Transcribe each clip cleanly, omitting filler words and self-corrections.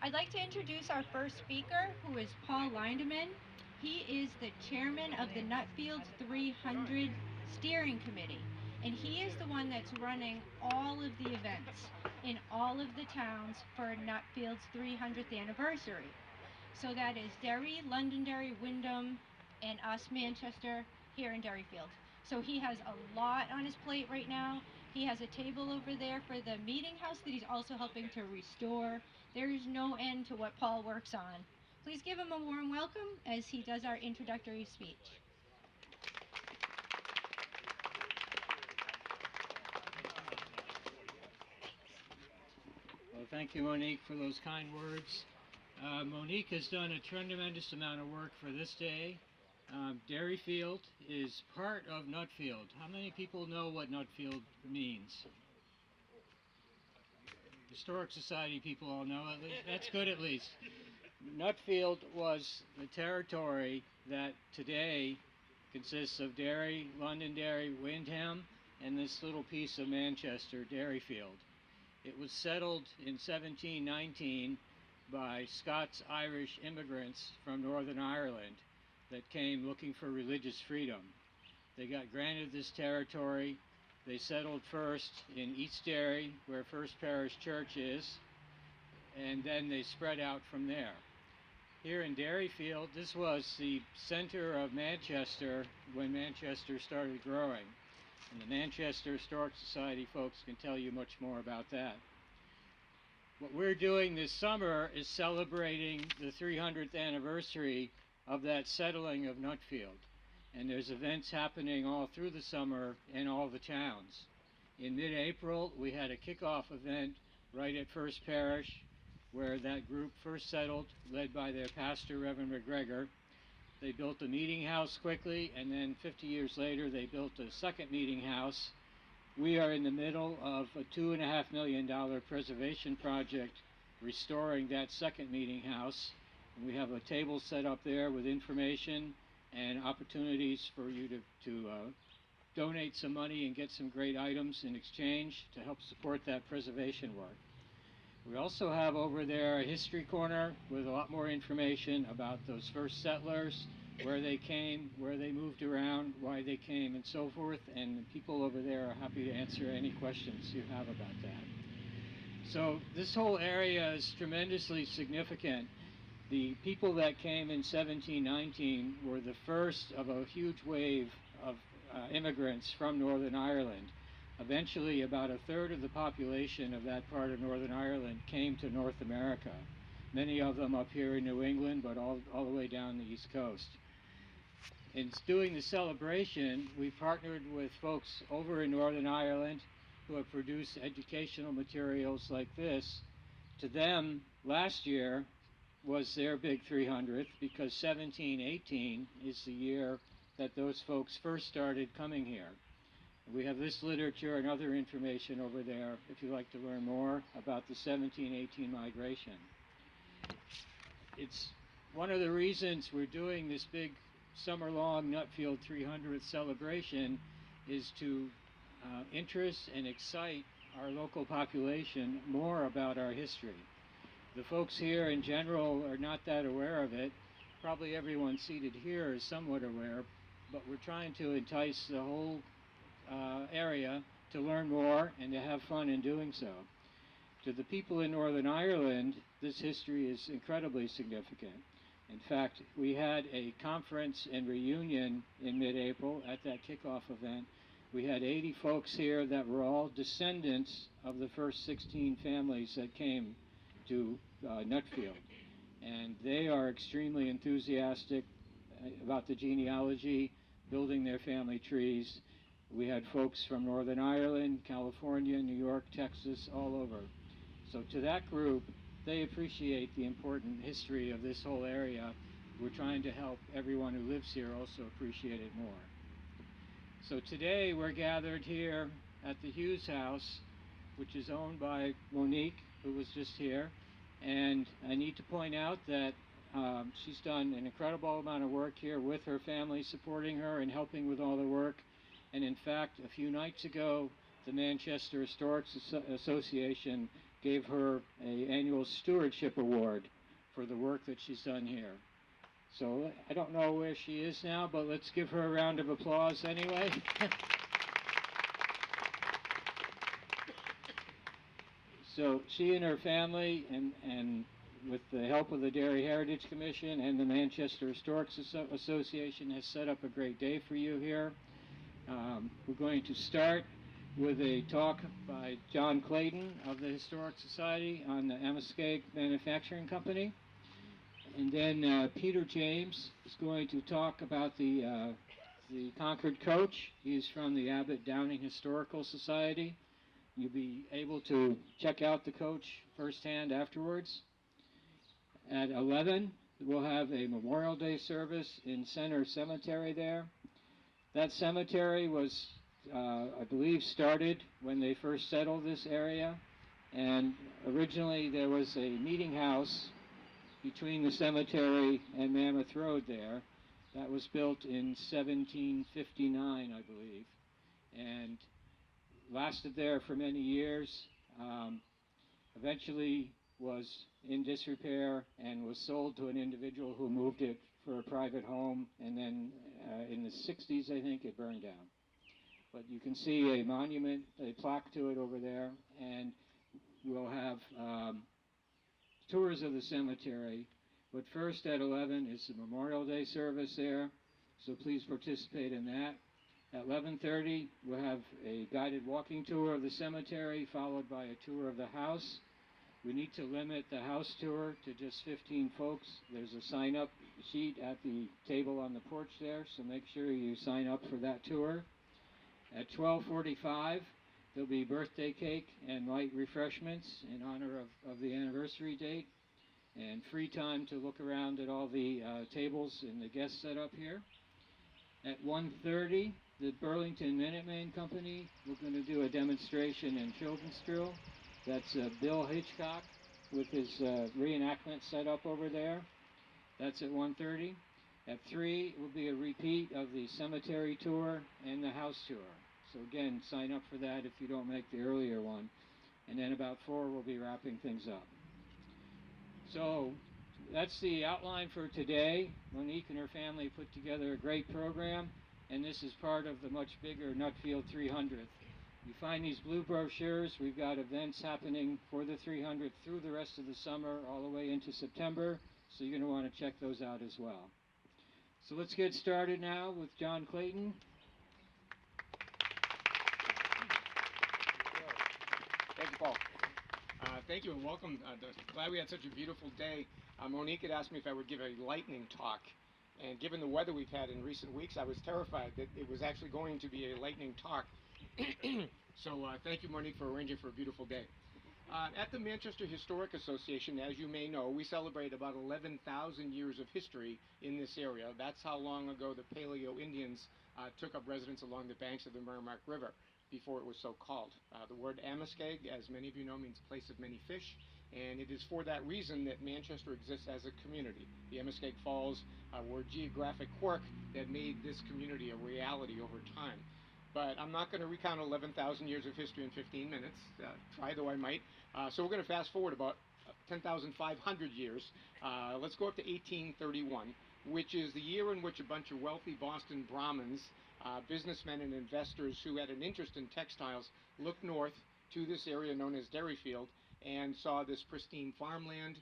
I'd like to introduce our first speaker, who is Paul Lindeman. He is the chairman of the Nutfield 300 Steering Committee, and he is the one that's running all of the events in all of the towns for Nutfield's 300th anniversary. So that is Derry, Londonderry, Wyndham, and us, Manchester, here in Derryfield. So he has a lot on his plate right now. He has a table over there for the meeting house that he's also helping to restore. There is no end to what Paul works on. Please give him a warm welcome as he does our introductory speech. Well, thank you, Monique, for those kind words. Monique has done a tremendous amount of work for this day. Derryfield is part of Nutfield. How many people know what Nutfield means? Historic Society people all know at least. That's good at least. Nutfield was the territory that today consists of Derry, Londonderry, Wyndham, and this little piece of Manchester, Derryfield. It was settled in 1719 by Scots-Irish immigrants from Northern Ireland that came looking for religious freedom. They got granted this territory. They settled first in East Derry, where First Parish Church is, and then they spread out from there. Here in Derryfield, this was the center of Manchester when Manchester started growing. And the Manchester Historic Society folks can tell you much more about that. What we're doing this summer is celebrating the 300th anniversary of that settling of Nutfield. And there's events happening all through the summer in all the towns. In mid-April, we had a kickoff event right at First Parish, where that group first settled, led by their pastor, Reverend McGregor. They built a meeting house quickly, and then 50 years later, they built a second meeting house. We are in the middle of a $2.5 million preservation project restoring that second meeting house. And we have a table set up there with information and opportunities for you to donate some money and get some great items in exchange to help support that preservation work. We also have over there a history corner with a lot more information about those first settlers, where they came, where they moved around, why they came, and so forth. And the people over there are happy to answer any questions you have about that. So this whole area is tremendously significant. The people that came in 1719 were the first of a huge wave of immigrants from Northern Ireland. Eventually, about a third of the population of that part of Northern Ireland came to North America. Many of them up here in New England, but all the way down the East Coast. In doing the celebration, we partnered with folks over in Northern Ireland who have produced educational materials like this. To them, last year was their big 300th because 1718 is the year that those folks first started coming here. We have this literature and other information over there if you'd like to learn more about the 1718 migration. It's one of the reasons we're doing this big summer-long Nutfield 300th celebration is to interest and excite our local population more about our history. The folks here in general are not that aware of it. Probably everyone seated here is somewhat aware, but we're trying to entice the whole area to learn more and to have fun in doing so. To the people in Northern Ireland, this history is incredibly significant. In fact, we had a conference and reunion in mid-April at that kickoff event. We had 80 folks here that were all descendants of the first 16 families that came to Nutfield. And they are extremely enthusiastic about the genealogy, building their family trees. We had folks from Northern Ireland, California, New York, Texas, all over. So to that group, they appreciate the important history of this whole area. We're trying to help everyone who lives here also appreciate it more. So today we're gathered here at the Hughes House, which is owned by Monique, who was just here. And I need to point out that she's done an incredible amount of work here with her family, supporting her and helping with all the work. And in fact, a few nights ago, the Manchester Historic Association gave her an annual stewardship award for the work that she's done here. So I don't know where she is now, but let's give her a round of applause anyway. So she and her family, and with the help of the Derry Heritage Commission and the Manchester Historic Association, has set up a great day for you here. We're going to start with a talk by John Clayton of the Historic Society on the Amoskeag Manufacturing Company. And then Peter James is going to talk about the Concord Coach. He's from the Abbott Downing Historical Society. You'll be able to check out the coach firsthand afterwards. At 11, we'll have a Memorial Day service in Center Cemetery there. That cemetery was, I believe, started when they first settled this area. And originally there was a meeting house between the cemetery and Mammoth Road there. That was built in 1759, I believe, and lasted there for many years. Eventually was in disrepair and was sold to an individual who moved it for a private home, and then in the 60s, I think, it burned down. But you can see a monument, a plaque to it over there, and we'll have tours of the cemetery. But first at 11 is the Memorial Day service there, so please participate in that. At 11:30, we'll have a guided walking tour of the cemetery, followed by a tour of the house. We need to limit the house tour to just 15 folks. There's a sign-up sheet at the table on the porch there, so make sure you sign up for that tour. At 12:45, there'll be birthday cake and light refreshments in honor of the anniversary date, and free time to look around at all the tables and the guest setup here. At 1:30, the Burlington Minuteman Company, we're going to do a demonstration in children's drill. That's Bill Hitchcock with his reenactment set up over there. That's at 1:30. At 3 will be a repeat of the cemetery tour and the house tour. So again, sign up for that if you don't make the earlier one. And then about 4 we'll be wrapping things up. So that's the outline for today. Monique and her family put together a great program, and this is part of the much bigger Nutfield 300th. You find these blue brochures. We've got events happening for the 300th through the rest of the summer, all the way into September, so you're going to want to check those out as well. So let's get started now with John Clayton. Thank you, Paul. Thank you and welcome. Glad we had such a beautiful day. Monique had asked me if I would give a lightning talk, and given the weather we've had in recent weeks, I was terrified that it was actually going to be a lightning talk. So thank you, Monique, for arranging for a beautiful day. At the Manchester Historic Association, as you may know, we celebrate about 11,000 years of history in this area. That's how long ago the Paleo Indians took up residence along the banks of the Merrimack River before it was so called. The word Amoskeag, as many of you know, means place of many fish, and it is for that reason that Manchester exists as a community. The Amoskeag Falls were a geographic quirk that made this community a reality over time. But I'm not going to recount 11,000 years of history in 15 minutes, try though I might. So we're going to fast forward about 10,500 years. Let's go up to 1831, which is the year in which a bunch of wealthy Boston Brahmins, businessmen and investors who had an interest in textiles, looked north to this area known as Derryfield and saw this pristine farmland,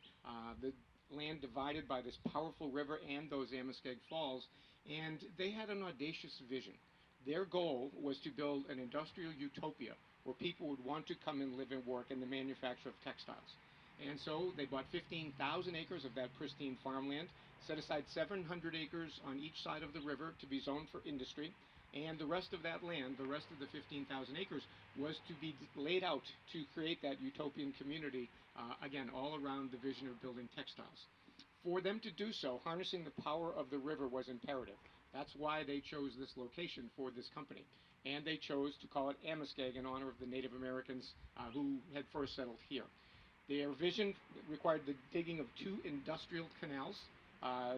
the land divided by this powerful river and those Amoskeag Falls, and they had an audacious vision. Their goal was to build an industrial utopia where people would want to come and live and work in the manufacture of textiles. And so they bought 15,000 acres of that pristine farmland, set aside 700 acres on each side of the river to be zoned for industry, and the rest of that land, the rest of the 15,000 acres, was to be laid out to create that utopian community, again, all around the vision of building textiles. For them to do so, harnessing the power of the river was imperative. That's why they chose this location for this company. And they chose to call it Amoskeag in honor of the Native Americans who had first settled here. Their vision required the digging of 2 industrial canals.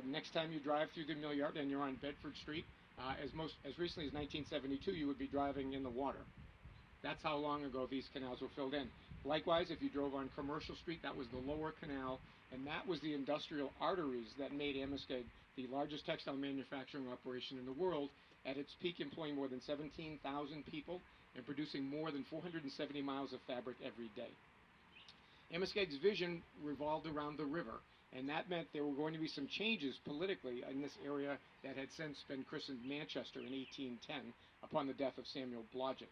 Next time you drive through the mill yard and you're on Bedford Street, as recently as 1972, you would be driving in the water. That's how long ago these canals were filled in. Likewise, if you drove on Commercial Street, that was the lower canal, and that was the industrial arteries that made Amoskeag the largest textile manufacturing operation in the world, at its peak employing more than 17,000 people and producing more than 470 miles of fabric every day. Amoskeag's vision revolved around the river, and that meant there were going to be some changes politically in this area that had since been christened Manchester in 1810 upon the death of Samuel Blodgett.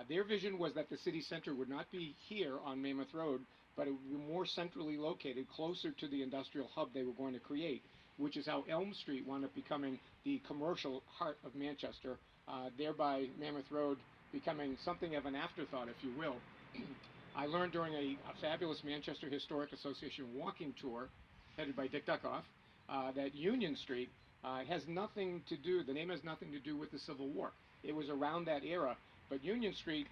Their vision was that the city center would not be here on Mammoth Road, but it would be more centrally located, closer to the industrial hub they were going to create, which is how Elm Street wound up becoming the commercial heart of Manchester, thereby Mammoth Road becoming something of an afterthought, if you will. I learned during a fabulous Manchester Historic Association walking tour, headed by Dick Duckoff, that Union Street has nothing to do, the name has nothing to do with the Civil War. It was around that era, but Union Street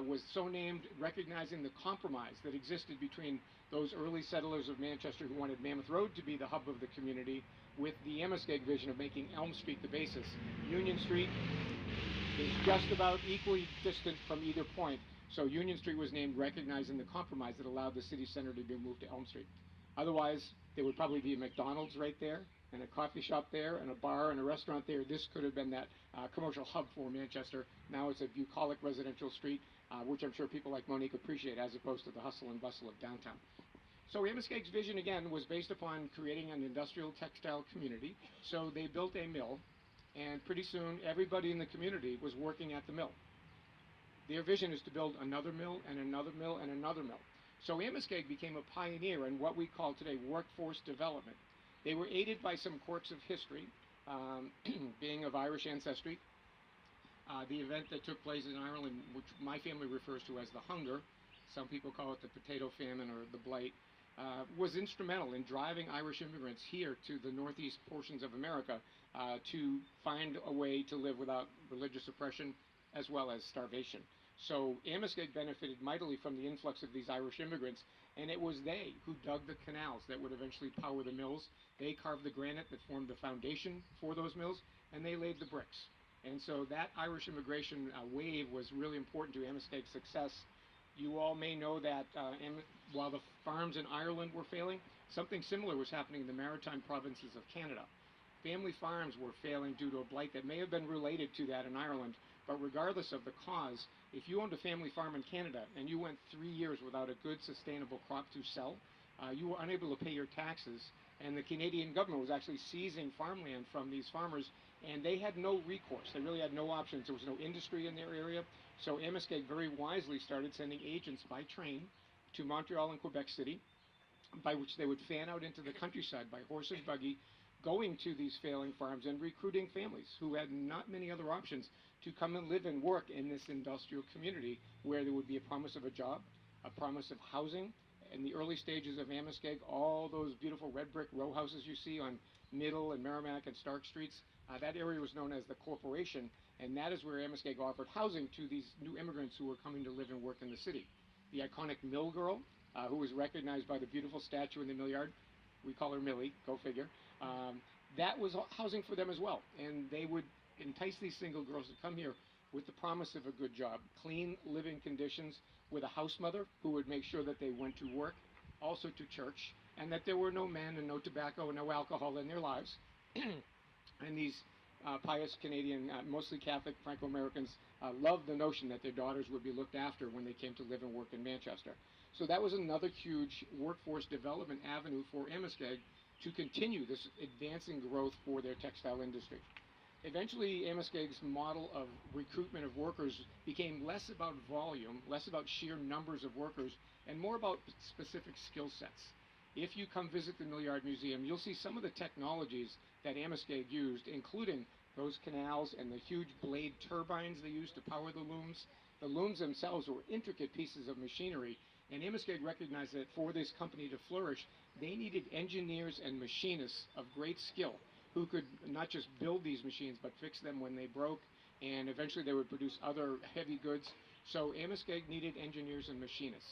was so named recognizing the compromise that existed between those early settlers of Manchester who wanted Mammoth Road to be the hub of the community, with the Amoskeag vision of making Elm Street the basis. Union Street is just about equally distant from either point, so Union Street was named recognizing the compromise that allowed the city center to be moved to Elm Street. Otherwise, there would probably be a McDonald's right there, and a coffee shop there, and a bar and a restaurant there. This could have been that commercial hub for Manchester. Now it's a bucolic residential street, which I'm sure people like Monique appreciate, as opposed to the hustle and bustle of downtown. So Amoskeag's vision, again, was based upon creating an industrial textile community. So they built a mill, and pretty soon everybody in the community was working at the mill. Their vision is to build another mill and another mill and another mill. So Amoskeag became a pioneer in what we call today workforce development. They were aided by some quirks of history, being of Irish ancestry. The event that took place in Ireland, which my family refers to as the Hunger, some people call it the potato famine or the blight, was instrumental in driving Irish immigrants here to the northeast portions of America to find a way to live without religious oppression as well as starvation. So Amoskeag benefited mightily from the influx of these Irish immigrants, and it was they who dug the canals that would eventually power the mills. They carved the granite that formed the foundation for those mills, and they laid the bricks. And so that Irish immigration wave was really important to Amoskeag's success. You all may know that while the farms in Ireland were failing, something similar was happening in the maritime provinces of Canada. Family farms were failing due to a blight that may have been related to that in Ireland, but regardless of the cause, if you owned a family farm in Canada and you went 3 years without a good sustainable crop to sell, you were unable to pay your taxes, and the Canadian government was actually seizing farmland from these farmers, and they had no recourse. They really had no options. There was no industry in their area, so Amoskeag very wisely started sending agents by train to Montreal and Quebec City, by which they would fan out into the countryside by horse and buggy, going to these failing farms and recruiting families who had not many other options to come and live and work in this industrial community, where there would be a promise of a job, a promise of housing. In the early stages of Amoskeag, all those beautiful red brick row houses you see on Middle and Merrimack and Stark Streets, that area was known as the Corporation, and that is where Amoskeag offered housing to these new immigrants who were coming to live and work in the city. The iconic Mill Girl, who was recognized by the beautiful statue in the mill yard, we call her Millie, go figure, that was housing for them as well, and they would entice these single girls to come here with the promise of a good job, clean living conditions, with a house mother who would make sure that they went to work, also to church, and that there were no men and no tobacco and no alcohol in their lives. And these pious Canadian, mostly Catholic Franco-Americans, loved the notion that their daughters would be looked after when they came to live and work in Manchester. So that was another huge workforce development avenue for Amoskeag to continue this advancing growth for their textile industry. Eventually, Amoskeag's model of recruitment of workers became less about volume, less about sheer numbers of workers, and more about specific skill sets. If you come visit the Mill Yard Museum, you'll see some of the technologies that Amoskeag used, including those canals and the huge blade turbines they used to power the looms. The looms themselves were intricate pieces of machinery, and Amoskeag recognized that for this company to flourish, they needed engineers and machinists of great skill, who could not just build these machines, but fix them when they broke, and eventually they would produce other heavy goods. So Amoskeag needed engineers and machinists.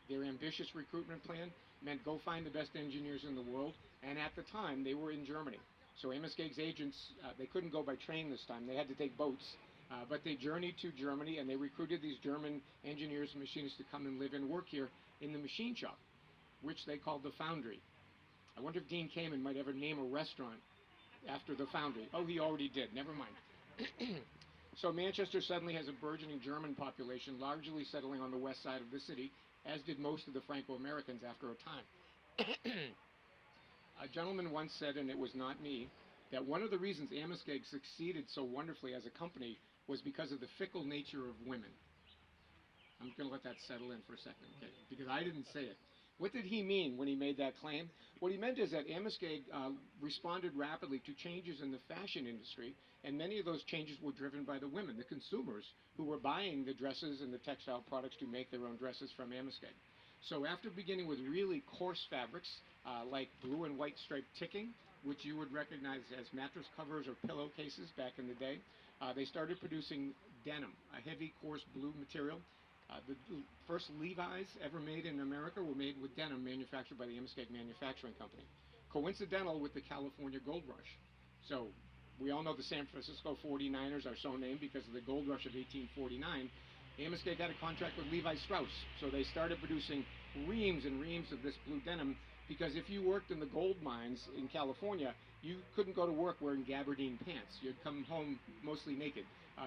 Their ambitious recruitment plan meant go find the best engineers in the world, and at the time, they were in Germany. So Amoskeag's agents, they couldn't go by train this time. They had to take boats, But they journeyed to Germany and they recruited these German engineers and machinists to come and live and work here in the machine shop, which they called the foundry. I wonder if Dean Kamen might ever name a restaurant after the foundry. Oh, he already did. Never mind. So Manchester suddenly has a burgeoning German population, largely settling on the west side of the city, as did most of the Franco-Americans after a time. A gentleman once said, and it was not me, that one of the reasons Amoskeag succeeded so wonderfully as a company was because of the fickle nature of women. I'm going to let that settle in for a second, okay? Because I didn't say it. What did he mean when he made that claim? What he meant is that Amoskeag responded rapidly to changes in the fashion industry, and many of those changes were driven by the women, the consumers, who were buying the dresses and the textile products to make their own dresses from Amoskeag. So after beginning with really coarse fabrics, like blue and white striped ticking, which you would recognize as mattress covers or pillowcases back in the day, they started producing denim, a heavy, coarse blue material. The first Levi's ever made in America were made with denim manufactured by the Amoskeag Manufacturing Company. Coincidental with the California Gold Rush. So we all know the San Francisco 49ers are so named because of the Gold Rush of 1849. Amoskeag had a contract with Levi Strauss, so they started producing reams and reams of this blue denim, because if you worked in the gold mines in California, you couldn't go to work wearing gabardine pants. You'd come home mostly naked.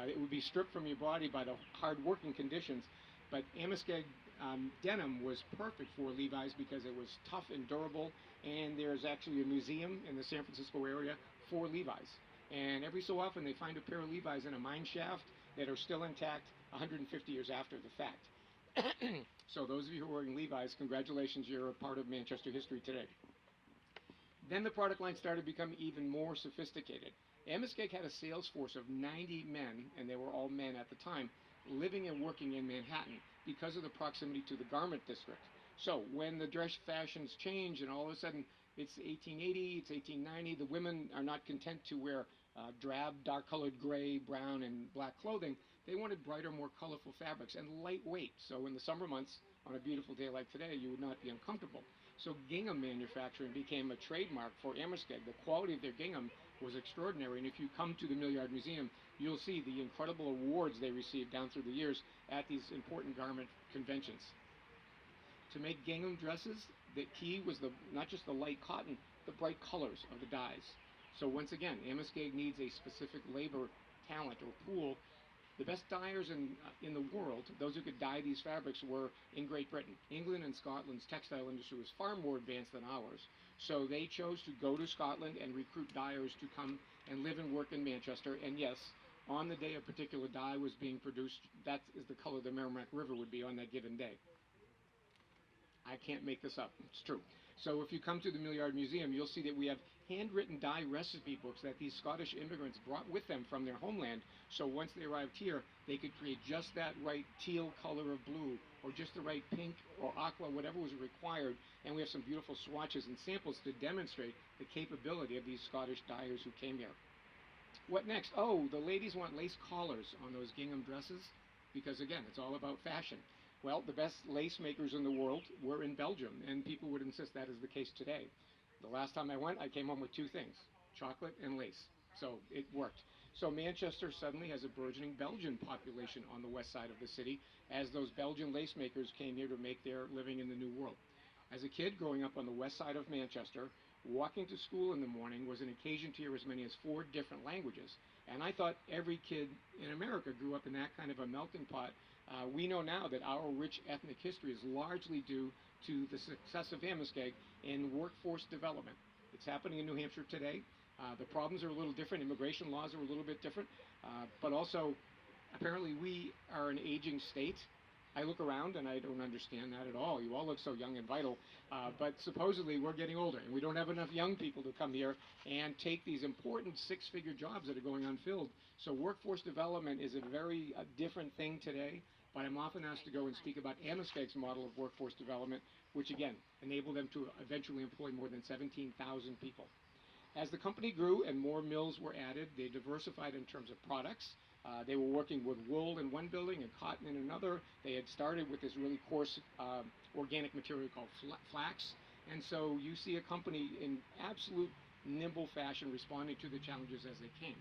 It would be stripped from your body by the hard working conditions. But Amoskeag denim was perfect for Levi's because it was tough and durable, and there's actually a museum in the San Francisco area for Levi's. And every so often they find a pair of Levi's in a mine shaft that are still intact 150 years after the fact. So those of you who are wearing Levi's, congratulations, you're a part of Manchester history today. Then the product line started to become even more sophisticated. Amoskeag had a sales force of 90 men, and they were all men at the time, living and working in Manhattan because of the proximity to the garment district. So when the dress fashions change and all of a sudden it's 1880, it's 1890, the women are not content to wear drab, dark-colored gray, brown, and black clothing. They wanted brighter, more colorful fabrics and lightweight. So in the summer months, on a beautiful day like today, you would not be uncomfortable. So gingham manufacturing became a trademark for Amoskeag. The quality of their gingham was extraordinary, and if you come to the Millyard Museum, you'll see the incredible awards they received down through the years at these important garment conventions. To make gingham dresses, the key was not just the light cotton, the bright colors of the dyes. So once again, Amoskeag needs a specific labor talent or pool. The best dyers in the world, those who could dye these fabrics, were in Great Britain. England and Scotland's textile industry was far more advanced than ours. So they chose to go to Scotland and recruit dyers to come and live and work in Manchester. And yes, on the day a particular dye was being produced, that is the color the Merrimack River would be on that given day. I can't make this up. It's true. So if you come to the Millyard Museum, you'll see that we have handwritten dye recipe books that these Scottish immigrants brought with them from their homeland. So once they arrived here, they could create just that right teal color of blue, or just the right pink or aqua, whatever was required. And we have some beautiful swatches and samples to demonstrate the capability of these Scottish dyers who came here. What next? Oh, the ladies want lace collars on those gingham dresses, because again, it's all about fashion. Well, the best lace makers in the world were in Belgium, and people would insist that is the case today. The last time I went, I came home with two things, chocolate and lace. So it worked. So Manchester suddenly has a burgeoning Belgian population on the west side of the city, as those Belgian lace makers came here to make their living in the New World. As a kid growing up on the west side of Manchester, walking to school in the morning was an occasion to hear as many as 4 different languages. And I thought every kid in America grew up in that kind of a melting pot. We know now that our rich ethnic history is largely due to the success of Amoskeag in workforce development. It's happening in New Hampshire today. The problems are a little different. Immigration laws are a little bit different. But also, apparently we are an aging state. I look around and I don't understand that at all. You all look so young and vital, but supposedly we're getting older and we don't have enough young people to come here and take these important 6-figure jobs that are going unfilled. So workforce development is a very different thing today, but I'm often asked to go and speak about Amoskeag's model of workforce development, which again enabled them to eventually employ more than 17,000 people. As the company grew and more mills were added, they diversified in terms of products. They were working with wool in one building and cotton in another. They had started with this really coarse organic material called flax. And so you see a company in absolute nimble fashion responding to the challenges as they came.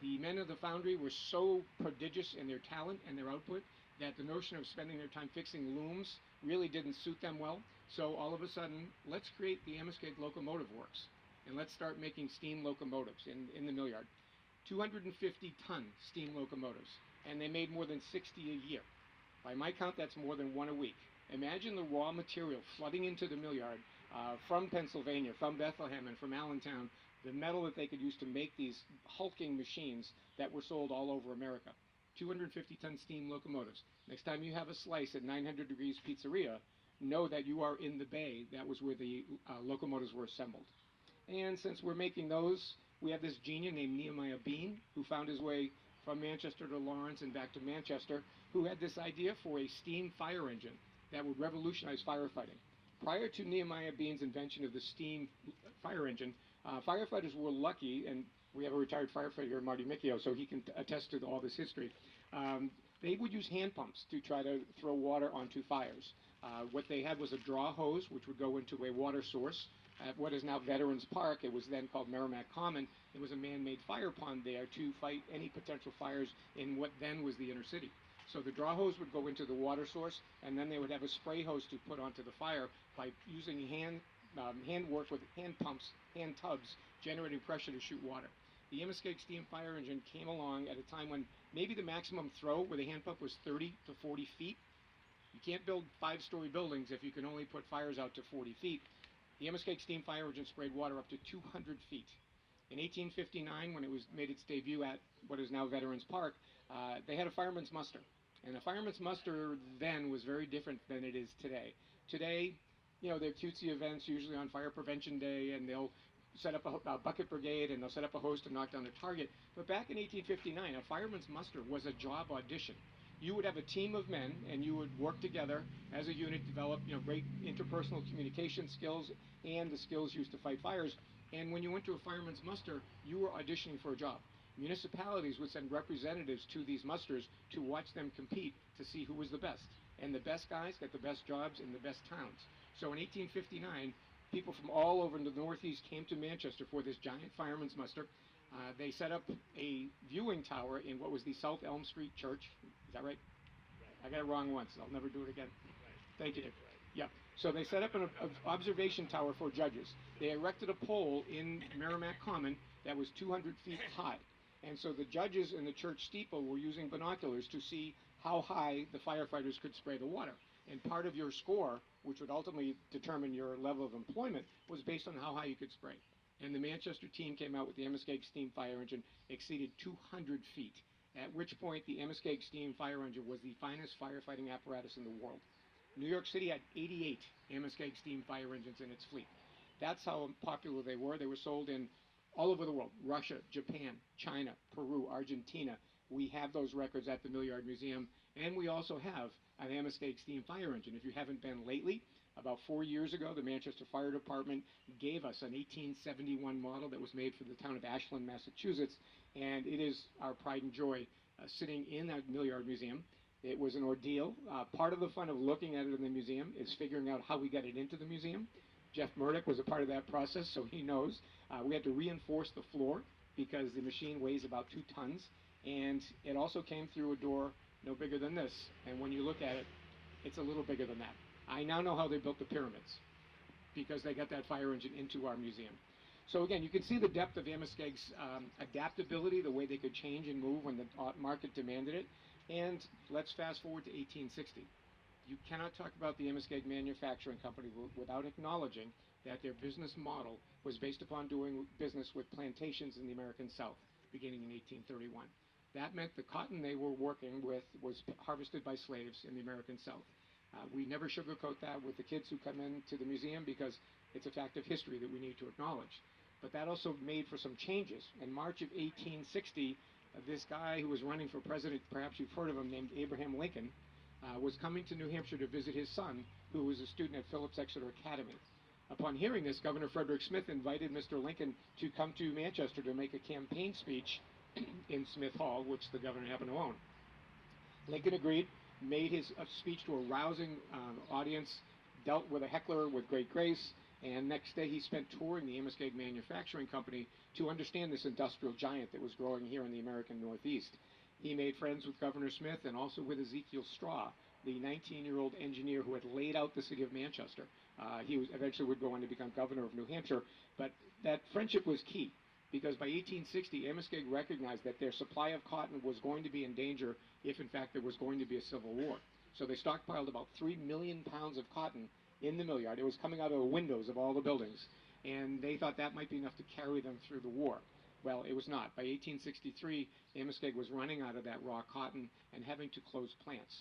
The men of the foundry were so prodigious in their talent and their output that the notion of spending their time fixing looms really didn't suit them well. So all of a sudden, let's create the Amoskeag Locomotive Works, and let's start making steam locomotives in the mill yard. 250-ton steam locomotives, and they made more than 60 a year. By my count, that's more than one a week. Imagine the raw material flooding into the mill yard from Pennsylvania, from Bethlehem, and from Allentown, the metal that they could use to make these hulking machines that were sold all over America. 250-ton steam locomotives. Next time you have a slice at 900 Degrees Pizzeria, know that you are in the bay. That was where the locomotives were assembled. And since we're making those, we have this genius named Nehemiah Bean, who found his way from Manchester to Lawrence and back to Manchester, who had this idea for a steam fire engine that would revolutionize firefighting. Prior to Nehemiah Bean's invention of the steam fire engine, firefighters were lucky, and we have a retired firefighter here, Marty Micchio, so he can attest to all this history. They would use hand pumps to try to throw water onto fires. What they had was a draw hose, which would go into a water source. At what is now Veterans Park, it was then called Merrimack Common. It was a man-made fire pond there to fight any potential fires in what then was the inner city. So the draw hose would go into the water source, and then they would have a spray hose to put onto the fire by using hand work with hand pumps, hand tubs, generating pressure to shoot water. The Amoskeag steam fire engine came along at a time when maybe the maximum throw with a hand pump was 30 to 40 feet. You can't build 5-story buildings if you can only put fires out to 40 feet. The Amoskeag steam fire engine sprayed water up to 200 feet. In 1859, when it was made its debut at what is now Veterans Park, they had a fireman's muster. And a fireman's muster then was very different than it is today. Today, you know, they're cutesy events, usually on Fire Prevention Day, and they'll set up a bucket brigade, and they'll set up a hose to knock down a target. But back in 1859, a fireman's muster was a job audition. You would have a team of men, and you would work together as a unit, develop, you know, great interpersonal communication skills and the skills used to fight fires. And when you went to a fireman's muster, you were auditioning for a job. Municipalities would send representatives to these musters to watch them compete to see who was the best. And the best guys got the best jobs in the best towns. So in 1859, people from all over the Northeast came to Manchester for this giant fireman's muster. They set up a viewing tower in what was the South Elm Street Church. Is that right? I got it wrong once. I'll never do it again. Thank you. Yeah. So they set up an observation tower for judges. They erected a pole in Merrimack Common that was 200 feet high. And so the judges in the church steeple were using binoculars to see how high the firefighters could spray the water. And part of your score, which would ultimately determine your level of employment, was based on how high you could spray. And the Manchester team came out with the Amoskeag steam fire engine, exceeded 200 feet, at which point the Amoskeag steam fire engine was the finest firefighting apparatus in the world. New York City had 88 Amoskeag steam fire engines in its fleet. That's how popular they were. They were sold in all over the world: Russia, Japan, China, Peru, Argentina. We have those records at the Mill Yard Museum, and we also have an Amoskeag steam fire engine. If you haven't been lately, about 4 years ago, the Manchester Fire Department gave us an 1871 model that was made for the town of Ashland, Massachusetts, and it is our pride and joy sitting in that Mill Yard Museum. It was an ordeal. Part of the fun of looking at it in the museum is figuring out how we got it into the museum. Jeff Murdoch was a part of that process, so he knows. We had to reinforce the floor because the machine weighs about 2 tons, and it also came through a door no bigger than this. And when you look at it, it's a little bigger than that. I now know how they built the pyramids because they got that fire engine into our museum. So again, you can see the depth of Amoskeag's adaptability, the way they could change and move when the market demanded it. And let's fast forward to 1860. You cannot talk about the Amoskeag Manufacturing Company without acknowledging that their business model was based upon doing business with plantations in the American South, beginning in 1831. That meant the cotton they were working with was harvested by slaves in the American South. We never sugarcoat that with the kids who come into the museum because it's a fact of history that we need to acknowledge. But that also made for some changes. In March of 1860, this guy who was running for president, perhaps you've heard of him, named Abraham Lincoln, was coming to New Hampshire to visit his son, who was a student at Phillips Exeter Academy. Upon hearing this, Governor Frederick Smith invited Mr. Lincoln to come to Manchester to make a campaign speech in Smith Hall, which the governor happened to own. Lincoln agreed, made his speech to a rousing audience, dealt with a heckler with great grace, And next day he spent touring the Amoskeag Manufacturing Company to understand this industrial giant that was growing here in the American Northeast. He made friends with Governor Smith and also with Ezekiel Straw, the 19-year-old engineer who had laid out the city of Manchester. Eventually would go on to become governor of New Hampshire, but that friendship was key because by 1860, Amoskeag recognized that their supply of cotton was going to be in danger if, in fact, there was going to be a civil war. So they stockpiled about 3 million pounds of cotton in the mill yard. It was coming out of the windows of all the buildings, and they thought that might be enough to carry them through the war. Well, it was not. By 1863, Amoskeag was running out of that raw cotton and having to close plants.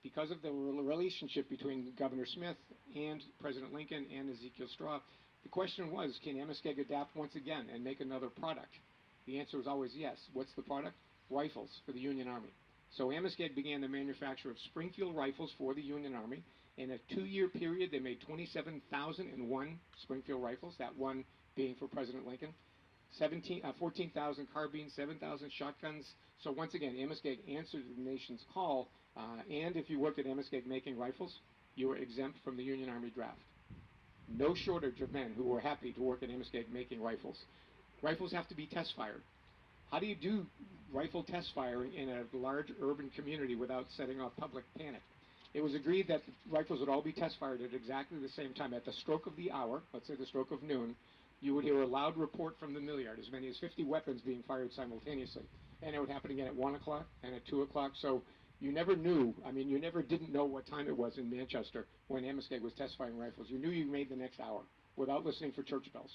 Because of the relationship between Governor Smith and President Lincoln and Ezekiel Straw, the question was, can Amoskeag adapt once again and make another product? The answer was always yes. What's the product? Rifles for the Union Army. So Amoskeag began the manufacture of Springfield rifles for the Union Army. In a 2-year period, they made 27,001 Springfield rifles, that one being for President Lincoln. 14,000 carbines, 7,000 shotguns. So once again, Amoskeag answered the nation's call, and if you worked at Amoskeag making rifles, you were exempt from the Union Army draft. No shortage of men who were happy to work at Amoskeag making rifles. Rifles have to be test fired. How do you do rifle test firing in a large urban community without setting off public panic? It was agreed that the rifles would all be test fired at exactly the same time. At the stroke of the hour, let's say the stroke of noon, you would hear a loud report from the mill yard, as many as 50 weapons being fired simultaneously. And it would happen again at 1 o'clock and at 2 o'clock. So you never knew, you never didn't know what time it was in Manchester when Amoskeag was test firing rifles. You knew you made the next hour without listening for church bells.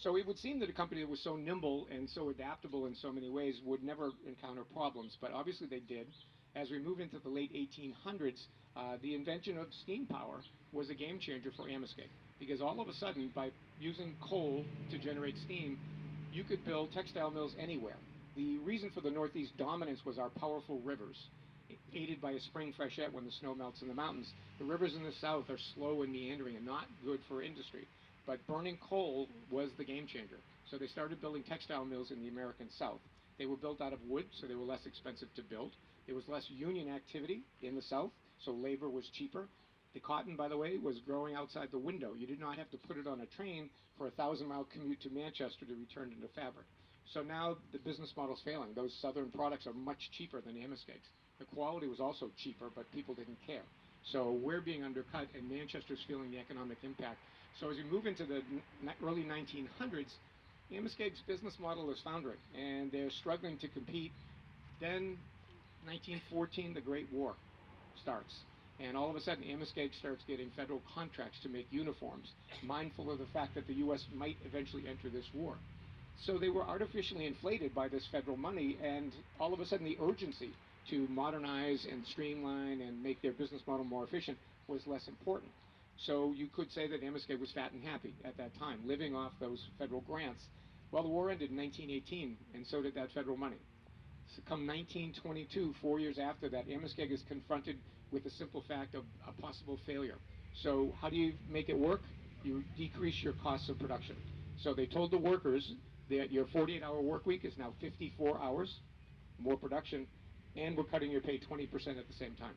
So it would seem that a company that was so nimble and so adaptable in so many ways would never encounter problems, but obviously they did. As we move into the late 1800s, the invention of steam power was a game changer for Amoskeag, because all of a sudden, by using coal to generate steam, you could build textile mills anywhere. The reason for the Northeast dominance was our powerful rivers, aided by a spring freshet when the snow melts in the mountains. The rivers in the south are slow and meandering and not good for industry. But burning coal was the game changer. So they started building textile mills in the American South. They were built out of wood, so they were less expensive to build. There was less union activity in the South, so labor was cheaper. The cotton, by the way, was growing outside the window. You did not have to put it on a train for a 1,000-mile commute to Manchester to be turned into fabric. So now the business model's failing. Those southern products are much cheaper than Amoskeag's. The quality was also cheaper, but people didn't care. So we're being undercut, and Manchester's feeling the economic impact. So as we move into the early 1900s, Amoskeag's business model is foundering, and they're struggling to compete. Then, 1914, the Great War starts. And all of a sudden, Amoskeag starts getting federal contracts to make uniforms, mindful of the fact that the U.S. might eventually enter this war. So they were artificially inflated by this federal money, and all of a sudden the urgency to modernize and streamline and make their business model more efficient was less important. So you could say that Amoskeag was fat and happy at that time, living off those federal grants. Well, the war ended in 1918, and so did that federal money. So come 1922, 4 years after that, Amoskeag is confronted with the simple fact of a possible failure. So how do you make it work? You decrease your costs of production. So they told the workers that your 48-hour work week is now 54 hours, more production, and we're cutting your pay 20% at the same time.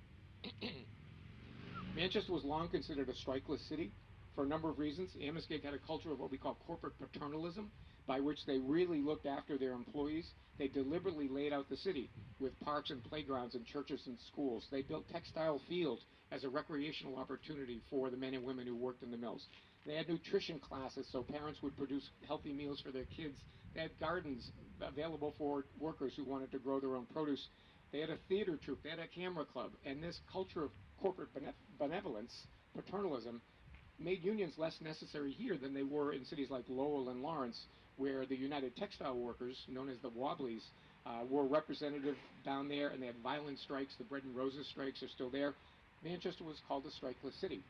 Manchester was long considered a strikeless city for a number of reasons. Amoskeag had a culture of what we call corporate paternalism, by which they really looked after their employees. They deliberately laid out the city with parks and playgrounds and churches and schools. They built textile fields as a recreational opportunity for the men and women who worked in the mills. They had nutrition classes so parents would produce healthy meals for their kids. They had gardens available for workers who wanted to grow their own produce. They had a theater troupe. They had a camera club. And this culture of corporate benevolence, paternalism, made unions less necessary here than they were in cities like Lowell and Lawrence, where the United Textile Workers, known as the Wobblies, were representative down there, and they had violent strikes. The Bread and Roses strikes are still there. Manchester was called a strikeless city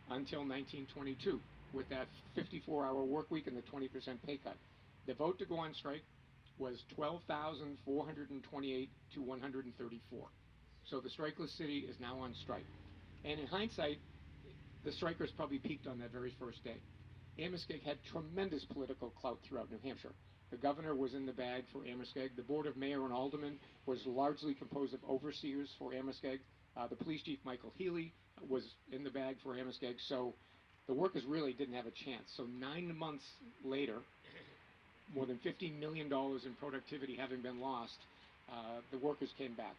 until 1922, with that 54-hour work week and the 20% pay cut. The vote to go on strike was 12,428 to 134. So the strikeless city is now on strike. And in hindsight, the strikers probably peaked on that very first day. Amoskeag had tremendous political clout throughout New Hampshire. The governor was in the bag for Amoskeag. The board of mayor and aldermen was largely composed of overseers for Amoskeag. The police chief, Michael Healy, was in the bag for Amoskeag. So The workers really didn't have a chance. So 9 months later, more than $50 million in productivity having been lost, the workers came back.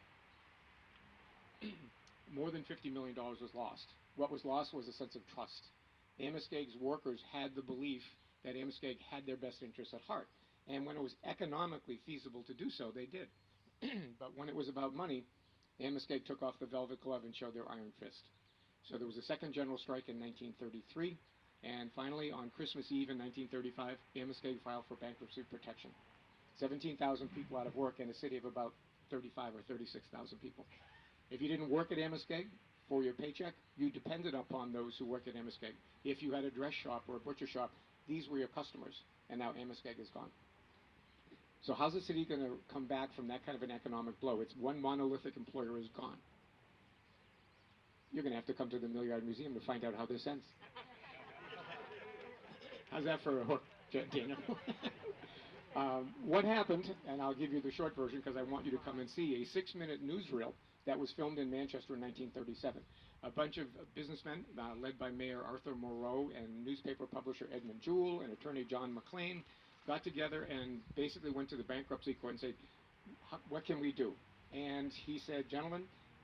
More than $50 million was lost. What was lost was a sense of trust. Amoskegg's workers had the belief that Amoskeag had their best interests at heart. And when it was economically feasible to do so, they did. But when it was about money, Amoskeag took off the velvet glove and showed their iron fist. So there was a second general strike in 1933, and finally on Christmas Eve in 1935, Amoskeag filed for bankruptcy protection. 17,000 people out of work in a city of about 35 or 36,000 people. If you didn't work at Amoskeag for your paycheck, you depended upon those who worked at Amoskeag. If you had a dress shop or a butcher shop, these were your customers, and now Amoskeag is gone. So how's the city going to come back from that kind of an economic blow? It's one monolithic employer is gone. You're going to have to come to the Mill Yard Museum to find out how this ends. How's that for a hook, Daniel? What happened, and I'll give you the short version because I want you to come and see a 6-minute newsreel that was filmed in Manchester in 1937. A bunch of businessmen, led by Mayor Arthur Moreau and newspaper publisher Edmund Jewell and attorney John McLean, got together and basically went to the bankruptcy court and said, what can we do? And he said, gentlemen,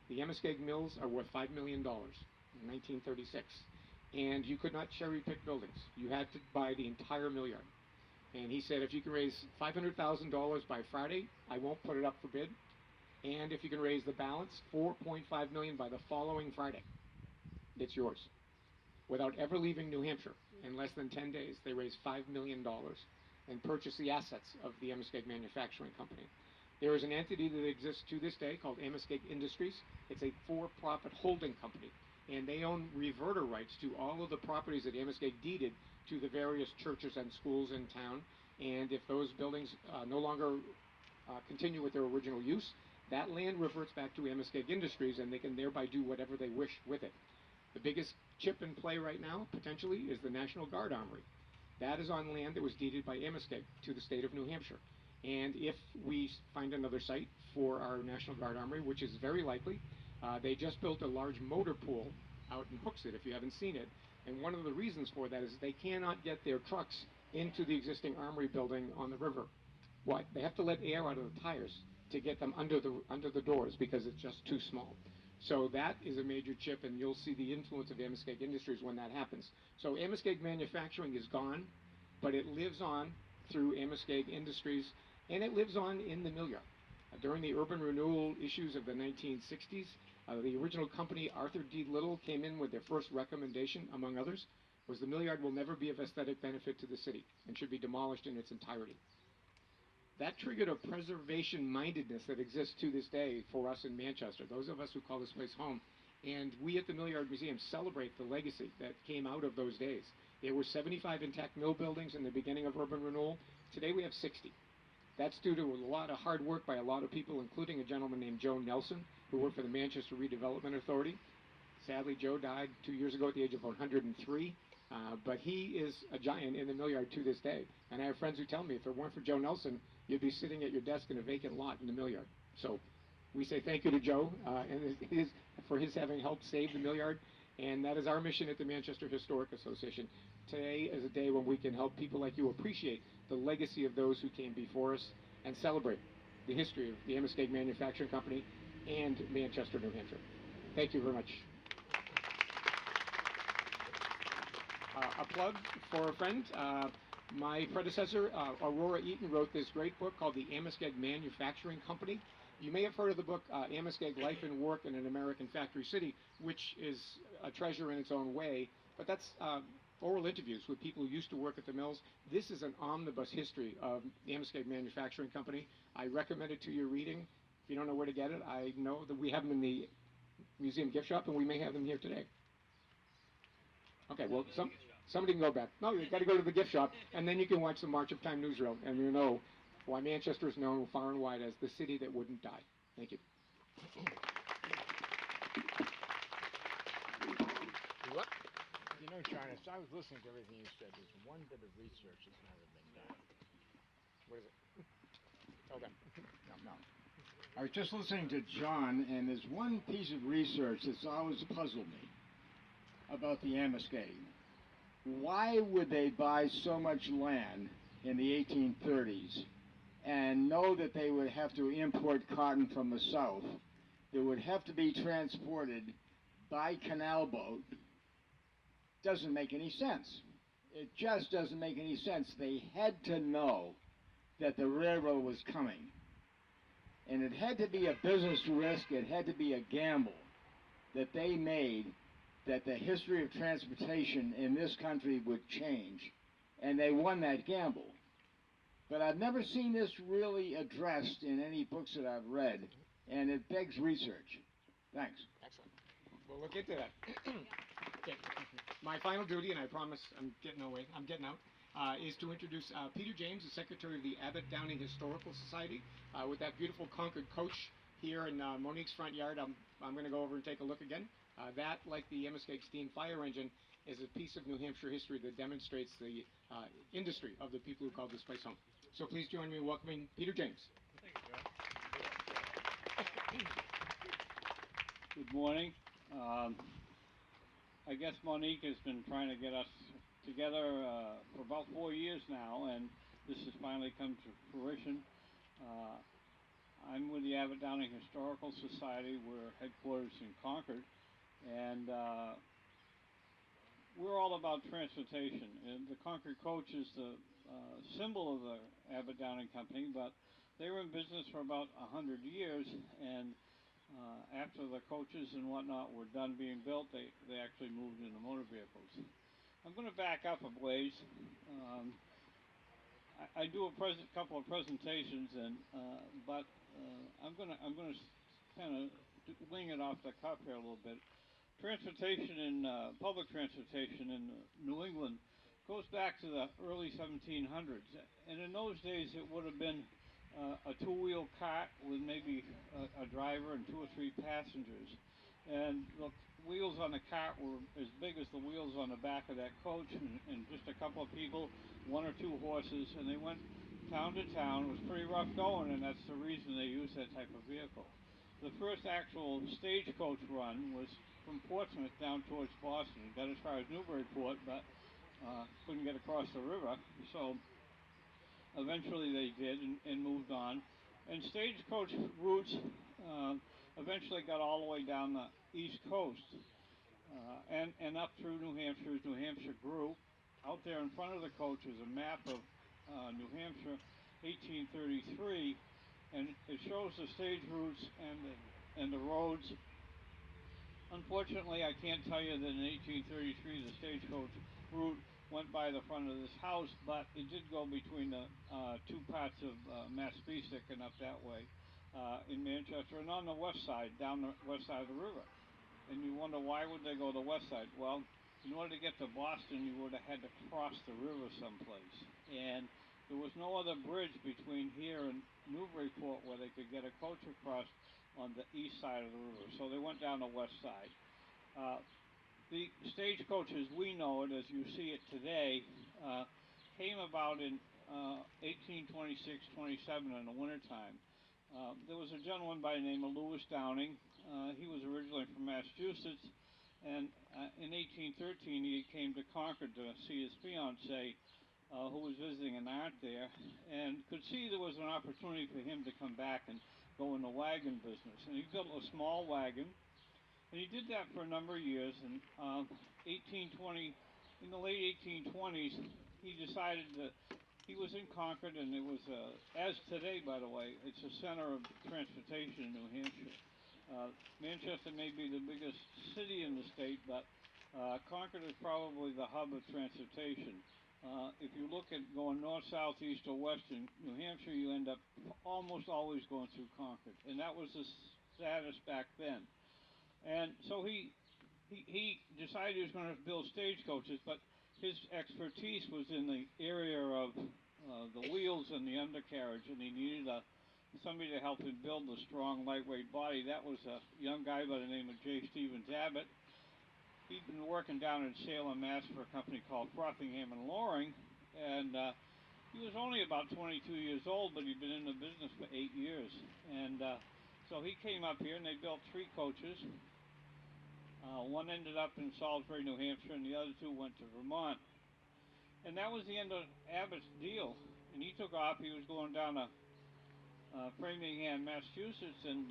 the Amoskeag mills are worth $5 million in 1936. And you could not cherry pick buildings. You had to buy the entire mill yard. And he said, if you can raise $500,000 by Friday, I won't put it up for bid. And if you can raise the balance, $4.5 million by the following Friday, it's yours. Without ever leaving New Hampshire, in less than 10 days, they raised $5 million and purchased the assets of the Amoskeag Manufacturing Company. There is an entity that exists to this day called Amoskeag Industries. It's a for-profit holding company, and they own reverter rights to all of the properties that Amoskeag deeded to the various churches and schools in town. And if those buildings no longer continue with their original use, that land reverts back to Amoskeag Industries, and they can thereby do whatever they wish with it. The biggest chip in play right now, potentially, is the National Guard Armory. That is on land that was deeded by Amoskeag to the state of New Hampshire. And if we find another site for our National Guard Armory, which is very likely, they just built a large motor pool out in Hooksett, if you haven't seen it. And one of the reasons for that is they cannot get their trucks into the existing armory building on the river. Why? They have to let air out of the tires to get them under the doors because it's just too small. So that is a major chip, and you'll see the influence of Amoskeag Industries when that happens. So Amoskeag Manufacturing is gone, but it lives on through Amoskeag Industries, and it lives on in the mill yard. During the urban renewal issues of the 1960s, the original company, Arthur D. Little, came in with their first recommendation, among others, was the mill yard will never be of aesthetic benefit to the city and should be demolished in its entirety. That triggered a preservation-mindedness that exists to this day for us in Manchester, those of us who call this place home. And we at the Mill Yard Museum celebrate the legacy that came out of those days. There were 75 intact mill buildings in the beginning of urban renewal. Today we have 60. That's due to a lot of hard work by a lot of people, including a gentleman named Joe Nelson, who worked for the Manchester Redevelopment Authority. Sadly, Joe died 2 years ago at the age of 103. But he is a giant in the mill yard to this day. And I have friends who tell me if it weren't for Joe Nelson, you'd be sitting at your desk in a vacant lot in the mill yard. So we say thank you to Joe for his having helped save the mill yard. And that is our mission at the Manchester Historic Association. Today is a day when we can help people like you appreciate the legacy of those who came before us and celebrate the history of the Amoskeag Manufacturing Company and Manchester, New Hampshire. Thank you very much. A plug for a friend. My predecessor, Aurora Eaton, wrote this great book called The Amoskeag Manufacturing Company. You may have heard of the book Amoskeag Life and Work in an American Factory City, which is a treasure in its own way. But that's oral interviews with people who used to work at the mills. This is an omnibus history of the Amoskeag Manufacturing Company. I recommend it to your reading. If you don't know where to get it, I know that we have them in the museum gift shop, and we may have them here today. Okay, well, somebody can go back. No, you've got to go to the gift shop, and then you can watch the March of Time newsreel, and you know why Manchester is known far and wide as the city that wouldn't die. Thank you. What? You know, John, as I was listening to everything you said, there's one bit of research that's never been done. What is it? Tell them. No. I was just listening to John, and there's one piece of research that's always puzzled me about the Amoskeag. Why would they buy so much land in the 1830s and know that they would have to import cotton from the south? That would have to be transported by canal boat. Doesn't make any sense. It just doesn't make any sense. They had to know that the railroad was coming. And it had to be a business risk, it had to be a gamble that they made that the history of transportation in this country would change. And they won that gamble. But I've never seen this really addressed in any books that I've read, and it begs research. Thanks. Excellent. We'll look into that. Okay. My final duty, and I promise I'm getting away, I'm getting out, is to introduce Peter James, the Secretary of the Abbott Downing Historical Society, with that beautiful Concord coach here in Monique's front yard. I'm going to go over and take a look again. That, like the Muskeg steam fire engine, is a piece of New Hampshire history that demonstrates the industry of the people who called this place home. So please join me in welcoming Peter James. Thank you, John. Good morning. I guess Monique has been trying to get us together for about 4 years now, and this has finally come to fruition. I'm with the Abbott Downing Historical Society. We're headquarters in Concord, and we're all about transportation. And the Concord Coach is the symbol of the Abbott Downing Company, but they were in business for about 100 years, and after the coaches and whatnot were done being built, they actually moved into motor vehicles. I'm going to back up a ways. I do a couple of presentations, and but I'm going to kind of wing it off the cuff here a little bit. Transportation in public transportation in New England goes back to the early 1700s, and in those days it would have been a two-wheel cart with maybe a driver and 2 or 3 passengers, and the wheels on the cart were as big as the wheels on the back of that coach, and just a couple of people, 1 or 2 horses, and they went town to town. It was pretty rough going, and that's the reason they used that type of vehicle. The first actual stagecoach run was from Portsmouth down towards Boston. Got as far as Newburyport, but couldn't get across the river, so eventually they did and moved on. And stagecoach routes eventually got all the way down the East Coast and up through New Hampshire as New Hampshire grew. Out there in front of the coach is a map of New Hampshire, 1833, and it shows the stage routes and the roads. Unfortunately, I can't tell you that in 1833 the stagecoach route went by the front of this house, but it did go between the 2 parts of Maspecic and up that way in Manchester, and on the west side, down the west side of the river. And you wonder, why would they go the west side? Well, in order to get to Boston, you would have had to cross the river someplace, and there was no other bridge between here and Newburyport where they could get a coach across on the east side of the river, so they went down the west side. The stagecoach as we know it, as you see it today, came about in 1826-27 in the wintertime. There was a gentleman by the name of Lewis Downing. He was originally from Massachusetts, and in 1813 he came to Concord to see his fiancée, who was visiting an aunt there, and could see there was an opportunity for him to come back and go in the wagon business. And he built a small wagon, and he did that for a number of years. And in the late 1820s, he decided that he was in Concord, and it was, as today, by the way, it's a center of transportation in New Hampshire. Manchester may be the biggest city in the state, but Concord is probably the hub of transportation. If you look at going north, south, east, or west in New Hampshire, you end up almost always going through Concord, and that was the status back then. And so he decided he was going to build stagecoaches, but his expertise was in the area of the wheels and the undercarriage, and he needed somebody to help him build the strong, lightweight body. That was a young guy by the name of J. Stevens Abbott. He'd been working down in Salem, Mass. For a company called Frothingham and Loring, and he was only about 22 years old, but he'd been in the business for 8 years. And so he came up here, and they built 3 coaches. One ended up in Salisbury, New Hampshire, and the other 2 went to Vermont. And that was the end of Abbott's deal. And he took off. He was going down to Framingham, Massachusetts, and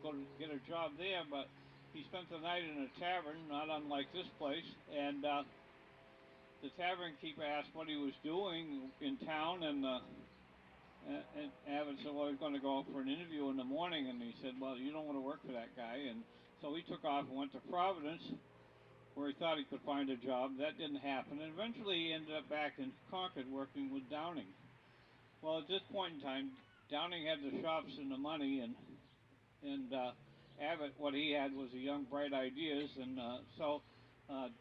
go to get a job there. But he spent the night in a tavern, not unlike this place, and the tavern keeper asked what he was doing in town, and Abbott said, well, he's going to go out for an interview in the morning, and he said, well, you don't want to work for that guy, and so he took off and went to Providence, where he thought he could find a job. That didn't happen, and eventually he ended up back in Concord working with Downing. Well, at this point in time, Downing had the shops and the money, and Abbott, what he had was the young, bright ideas, and so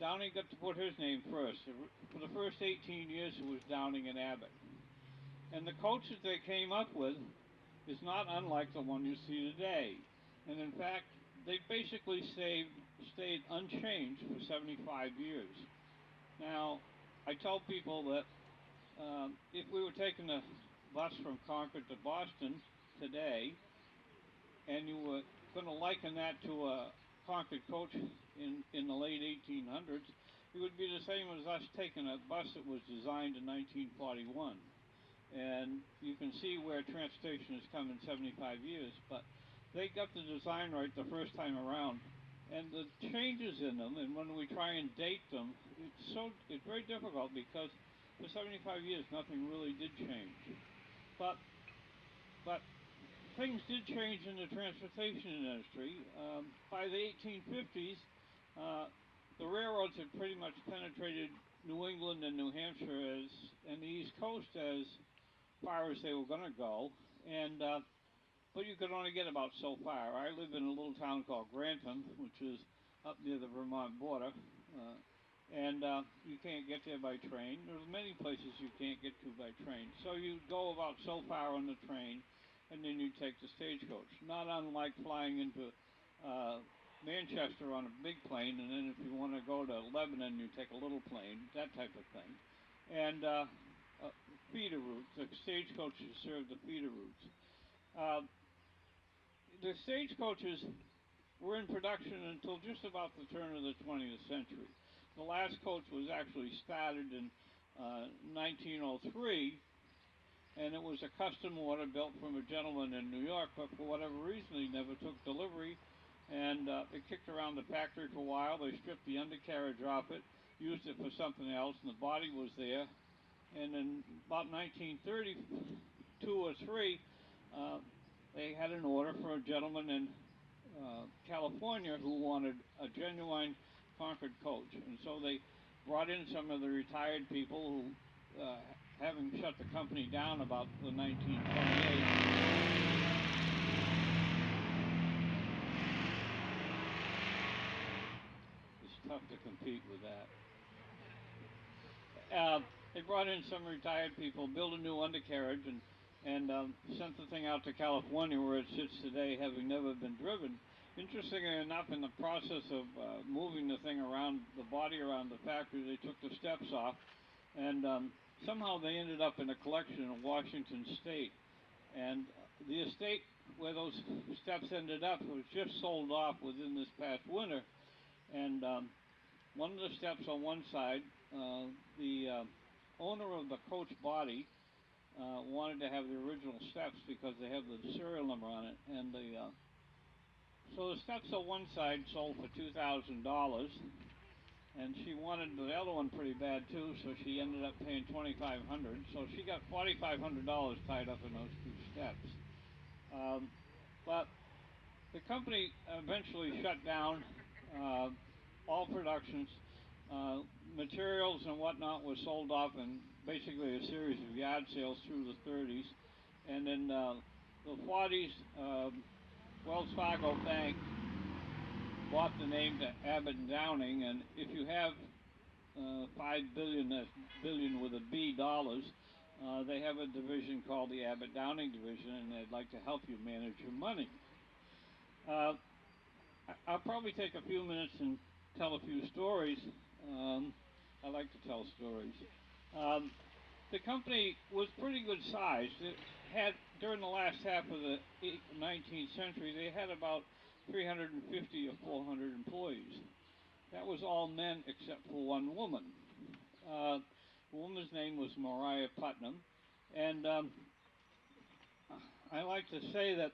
Downing got to put his name first. For the first 18 years, it was Downing and Abbott. And the coach that they came up with is not unlike the one you see today. And in fact, they basically stayed unchanged for 75 years. Now, I tell people that if we were taking a bus from Concord to Boston today, and you were going to liken that to a Concord coach in the late 1800s, it would be the same as us taking a bus that was designed in 1941. And you can see where transportation has come in 75 years, but they got the design right the first time around. And the changes in them, and when we try and date them, it's very difficult because for 75 years nothing really did change. But things did change in the transportation industry. By the 1850s, the railroads had pretty much penetrated New England and New Hampshire and the East Coast as far as they were going to go, and but you could only get about so far. I live in a little town called Grantham, which is up near the Vermont border, and you can't get there by train. There's many places you can't get to by train, so you go about so far on the train, and then you take the stagecoach. Not unlike flying into Manchester on a big plane, and then if you want to go to Lebanon, you take a little plane, that type of thing. And feeder routes. The stagecoaches serve the feeder routes. The stagecoaches were in production until just about the turn of the 20th century. The last coach was actually started in 1903, and it was a custom order built from a gentleman in New York, but for whatever reason he never took delivery, and it kicked around the factory for a while. They stripped the undercarriage off it, used it for something else, and the body was there. And in about 1932 or 3, they had an order for a gentleman in California who wanted a genuine Concord coach. And so they brought in some of the retired people who, having shut the company down about the 1928, it's tough to compete with that. They brought in some retired people, built a new undercarriage, and sent the thing out to California where it sits today, having never been driven. Interestingly enough, in the process of moving the thing around, the body around the factory, they took the steps off, and somehow they ended up in a collection in Washington State. And the estate where those steps ended up was just sold off within this past winter. And one of the steps on one side, the owner of the coach body wanted to have the original steps because they have the serial number on it, and so the steps on one side sold for $2,000, and she wanted the other one pretty bad too, so she ended up paying $2,500. So she got $4,500 tied up in those two steps. But the company eventually shut down all productions. Materials and whatnot was sold off in basically a series of yard sales through the 30s. And in the 40s, Wells Fargo Bank bought the name to Abbott and Downing. And if you have $5 billion, that's billion with a B, dollars, they have a division called the Abbott Downing division, and they'd like to help you manage your money. I'll probably take a few minutes and tell a few stories. I like to tell stories. The company was pretty good sized. It had, during the last half of the 19th century, they had about 350 or 400 employees. That was all men except for one woman. The woman's name was Mariah Putnam, and I like to say that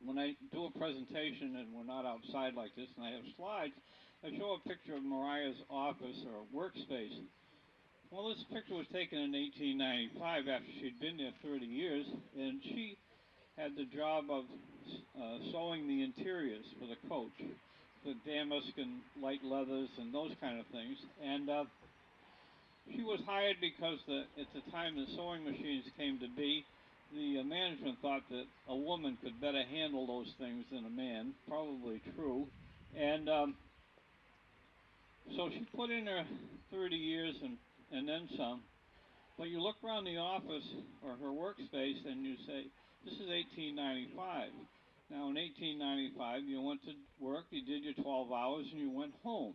when I do a presentation and we're not outside like this and I have slides, I show a picture of Mariah's office or workspace. Well, this picture was taken in 1895 after she'd been there 30 years, and she had the job of sewing the interiors for the coach, the damask and light leathers and those kind of things. And she was hired because at the time the sewing machines came to be, the management thought that a woman could better handle those things than a man. Probably true. And so she put in her 30 years and then some. But you look around the office or her workspace and you say, this is 1895. Now in 1895, you went to work, you did your 12 hours, and you went home.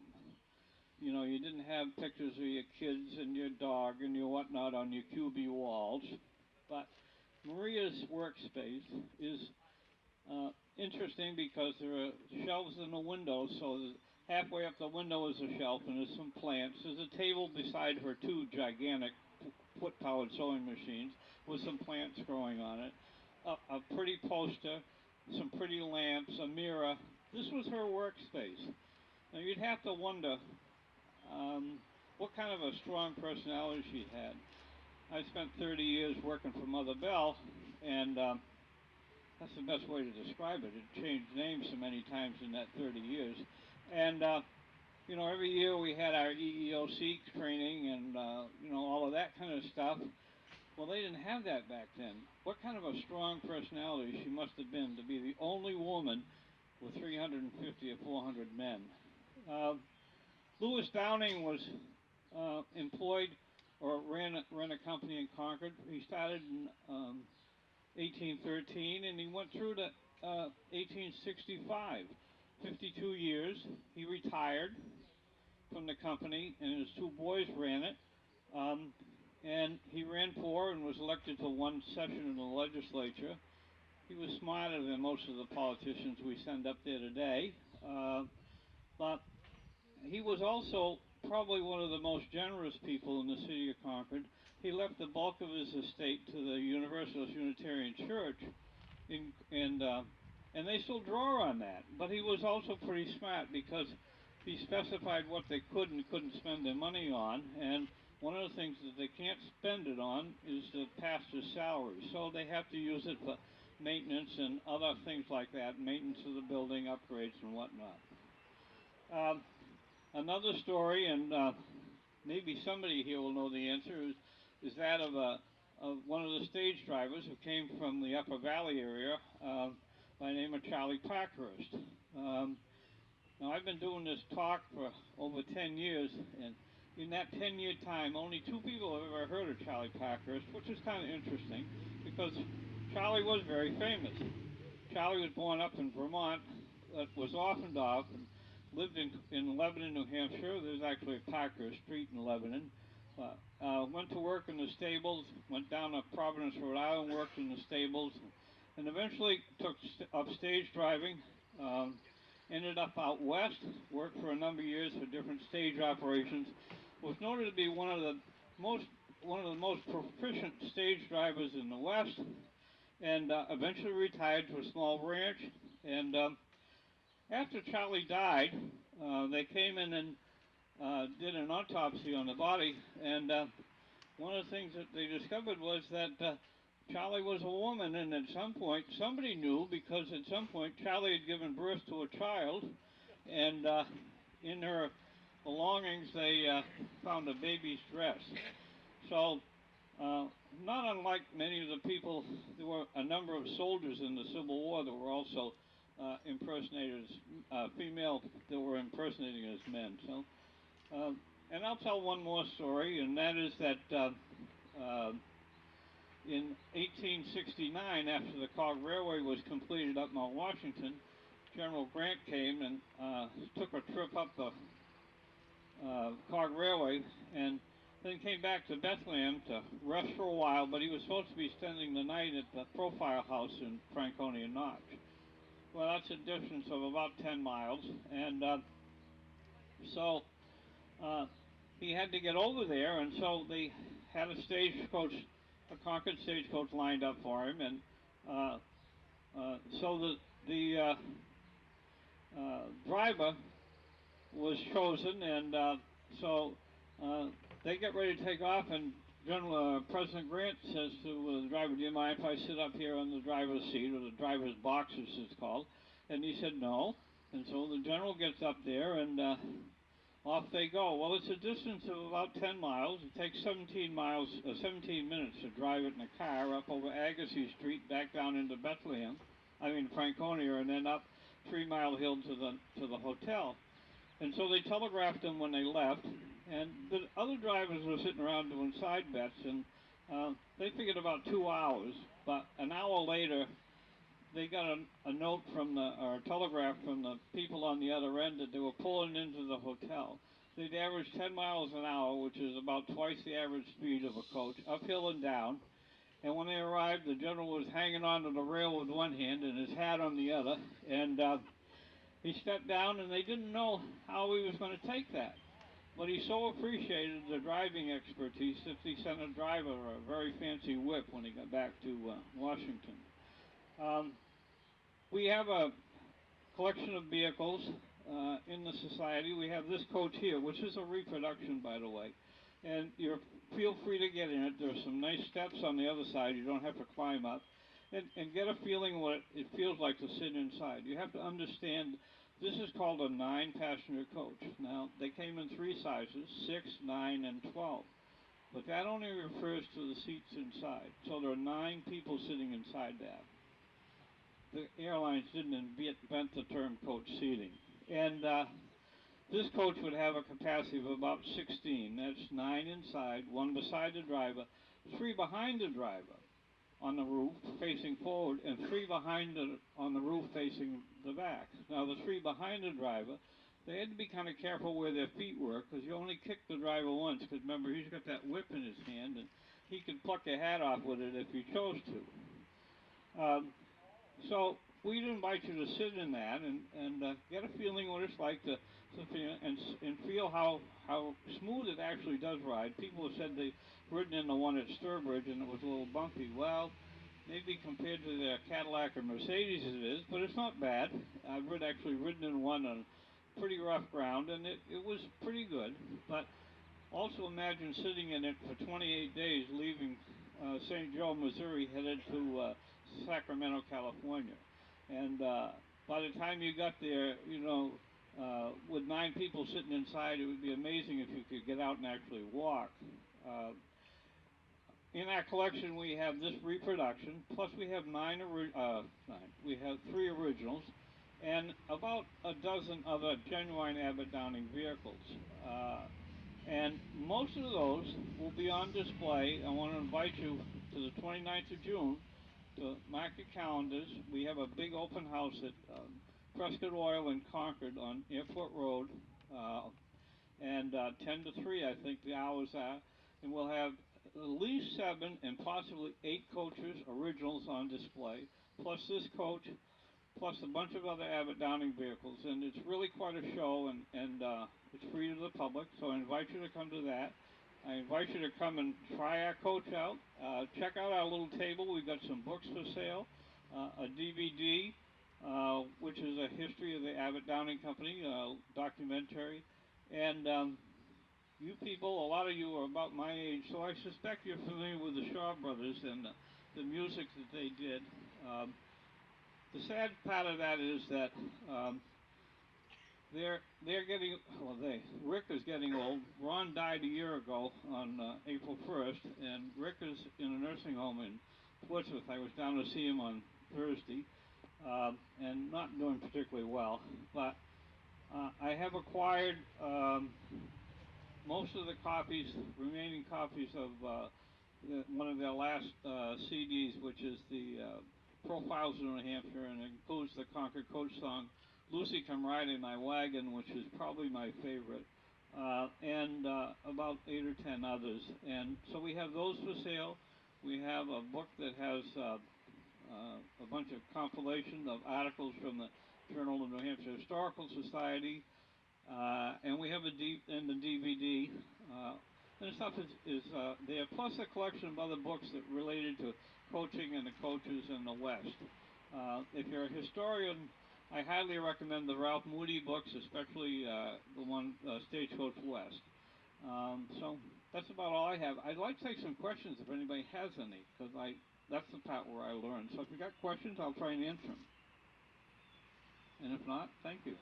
You know, you didn't have pictures of your kids and your dog and your whatnot on your QB walls. But Maria's workspace is interesting because there are shelves in the window, so halfway up the window is a shelf and there's some plants. There's a table beside her two gigantic foot-powered sewing machines with some plants growing on it, a pretty poster, some pretty lamps, a mirror. This was her workspace. Now you'd have to wonder what kind of a strong personality she had. I spent 30 years working for Mother Bell, and that's the best way to describe it. It changed names so many times in that 30 years. And, you know, every year we had our EEOC training and, you know, all of that kind of stuff. Well, they didn't have that back then. What kind of a strong personality she must have been to be the only woman with 350 or 400 men. Lewis Downing was employed or ran a company in Concord. He started in 1813 and he went through to 1865. 52 years. He retired from the company and his two boys ran it. And he ran for and was elected to one session in the legislature. He was smarter than most of the politicians we send up there today. But he was also probably one of the most generous people in the city of Concord. He left the bulk of his estate to the Universalist Unitarian Church, and they still draw on that. But he was also pretty smart because he specified what they could and couldn't spend their money on, and one of the things that they can't spend it on is the pastor's salary. So they have to use it for maintenance and other things like that, maintenance of the building, upgrades, and whatnot. Another story, and maybe somebody here will know the answer, is that of one of the stage drivers who came from the Upper Valley area by the name of Charlie Parkhurst. Now, I've been doing this talk for over 10 years, and in that 10-year time, only two people have ever heard of Charlie Parkhurst, which is kind of interesting because Charlie was very famous. Charlie was born up in Vermont, was orphaned off, and lived in Lebanon, New Hampshire. There's actually a Parkhurst Street in Lebanon. Went to work in the stables, went down to Providence, Rhode Island, worked in the stables, and eventually took up stage driving. Ended up out west, worked for a number of years for different stage operations. Was noted to be one of the most proficient stage drivers in the West, and eventually retired to a small ranch. And after Charlie died, they came in and did an autopsy on the body, and one of the things that they discovered was that Charlie was a woman, and at some point, somebody knew because at some point Charlie had given birth to a child, and in her belongings they found a baby's dress. So, not unlike many of the people, there were a number of soldiers in the Civil War that were also impersonators, female that were impersonating as men. So, and I'll tell one more story, and that is that in 1869, after the Cog Railway was completed up Mount Washington, General Grant came and took a trip up the Cog Railway, and then came back to Bethlehem to rest for a while, but he was supposed to be spending the night at the Profile House in Franconia Notch. Well, that's a distance of about 10 miles, and so he had to get over there, and so they had a stagecoach, a Concord stagecoach lined up for him, and uh, so the driver was chosen, and so uh, they get ready to take off, and President Grant says to the driver, "Do you mind if I sit up here on the driver's seat, or the driver's box, as it's called?" And he said, "No." And so the general gets up there, and off they go. Well, it's a distance of about 10 miles. It takes 17 minutes to drive it in a car up over Agassiz Street, back down into Bethlehem, I mean Franconia, and then up 3 Mile Hill to the hotel. And so they telegraphed them when they left, and the other drivers were sitting around doing side bets, and they figured about 2 hours. But an hour later, they got a note from or a telegraph from the people on the other end that they were pulling into the hotel. They'd average 10 miles an hour, which is about twice the average speed of a coach, uphill and down. And when they arrived, the general was hanging onto the rail with one hand and his hat on the other. And he stepped down, and they didn't know how he was going to take that. But he so appreciated the driving expertise that he sent a driver a very fancy whip when he got back to Washington. Um, we have a collection of vehicles in the society. We have this coach here, which is a reproduction, by the way. And you feel free to get in it. There's some nice steps on the other side. You don't have to climb up. And get a feeling what it feels like to sit inside. You have to understand this is called a 9-passenger coach. Now, they came in three sizes, 6, 9, and 12. But that only refers to the seats inside. So there are 9 people sitting inside that. The airlines didn't invent the term coach seating. And this coach would have a capacity of about 16. That's 9 inside, 1 beside the driver, 3 behind the driver on the roof facing forward, and 3 on the roof facing the back. Now the 3 behind the driver, they had to be kind of careful where their feet were, because you only kick the driver once, because remember, he's got that whip in his hand, and he could pluck your hat off with it if he chose to. So we'd invite you to sit in that and get a feeling what it's like to feel, and feel how smooth it actually does ride. People have said they've ridden in the one at Sturbridge and it was a little bumpy. Well, maybe compared to the Cadillac or Mercedes it is, but it's not bad. I've actually ridden in one on pretty rough ground, and it was pretty good. But also imagine sitting in it for 28 days, leaving St. Joe, Missouri, headed to Sacramento, California. And by the time you got there, with 9 people sitting inside, it would be amazing if you could get out and actually walk. Uh, in our collection, we have this reproduction, plus we have we have 3 originals, and about a dozen other genuine Abbott Downing vehicles. And most of those will be on display. I want to invite you to the 29th of June to mark your calendars. We have a big open house at Prescott Oil in Concord on Airport Road, and 10 to 3, I think the hours are. And we'll have at least 7 and possibly 8 coaches, originals on display, plus this coach, plus a bunch of other Abbott Downing vehicles, and it's really quite a show, and it's free to the public, so I invite you to come to that. I invite you to come and try our coach out. Check out our little table. We've got some books for sale, a DVD, which is a history of the Abbott Downing Company documentary, and you people, a lot of you are about my age, so I suspect you're familiar with the Shaw Brothers and the music that they did. The sad part of that is that they're getting, Rick is getting old. Ron died a year ago on April 1st, and Rick is in a nursing home in Portsmouth. I was down to see him on Thursday, and not doing particularly well. But I have acquired most of the remaining copies of one of their last CDs, which is the Profiles of New Hampshire, and it includes the Concord Coach song, Lucy Come Ride in My Wagon, which is probably my favorite, and about 8 or 10 others. And so we have those for sale. We have a book that has a bunch of compilation of articles from the Journal of New Hampshire Historical Society, and we we have and the DVD. And stuff is there, plus a collection of other books that related to coaching and the coaches in the West. If you're a historian, I highly recommend the Ralph Moody books, especially the one Stagecoach West. So that's about all I have. I'd like to take some questions if anybody has any, because that's the part where I learned. So if you got questions, I'll try and answer them. And if not, thank you.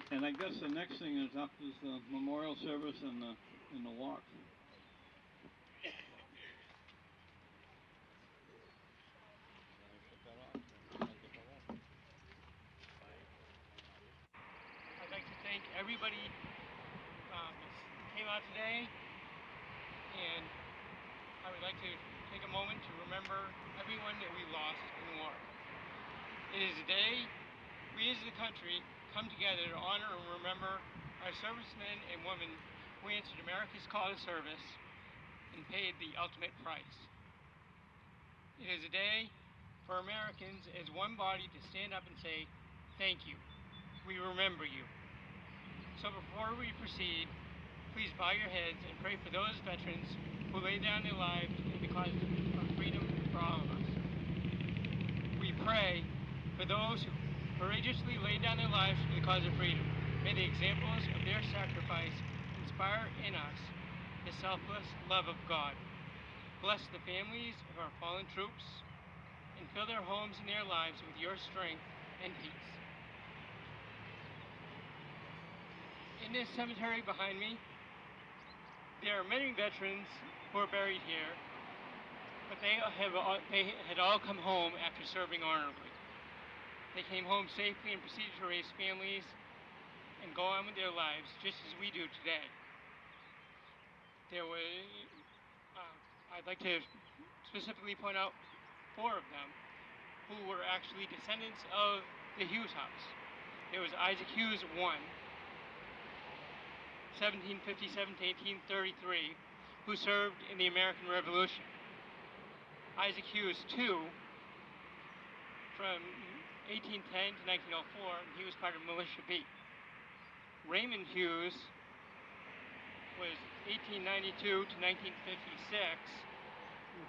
And I guess the next thing is up is the memorial service and the walk. I'd like to thank everybody that came out today, and I would like to take a moment to remember everyone that we lost in the war. It is a day we as a country come together to honor and remember our servicemen and women who answered America's call to service and paid the ultimate price. It is a day for Americans as one body to stand up and say, thank you. We remember you. So before we proceed, please bow your heads and pray for those veterans who laid down their lives in the cause of freedom for all of us. We pray for those who courageously laid down their lives for the cause of freedom. May the examples of their sacrifice inspire in us the selfless love of God. Bless the families of our fallen troops and fill their homes and their lives with your strength and peace. In this cemetery behind me, there are many veterans who are buried here, but they had all come home after serving honorably. They came home safely and proceeded to raise families and go on with their lives just as we do today. I'd like to specifically point out 4 of them who were actually descendants of the Hughes house. There was Isaac Hughes I, 1757 to 1833, who served in the American Revolution. Isaac Hughes II, from 1810 to 1904, he was part of Militia B. Raymond Hughes was 1892 to 1956,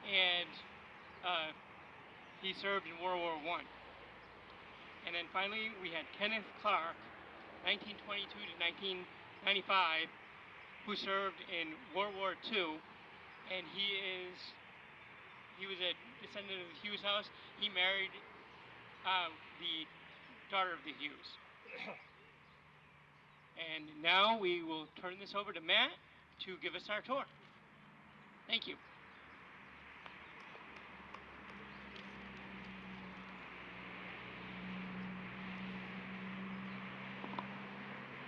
and he served in World War I. And then finally, we had Kenneth Clark, 1922 to 1995, who served in World War II, and he was a descendant of the Hughes house. He married the daughter of the Hughes. And now we will turn this over to Matt to give us our tour. Thank you.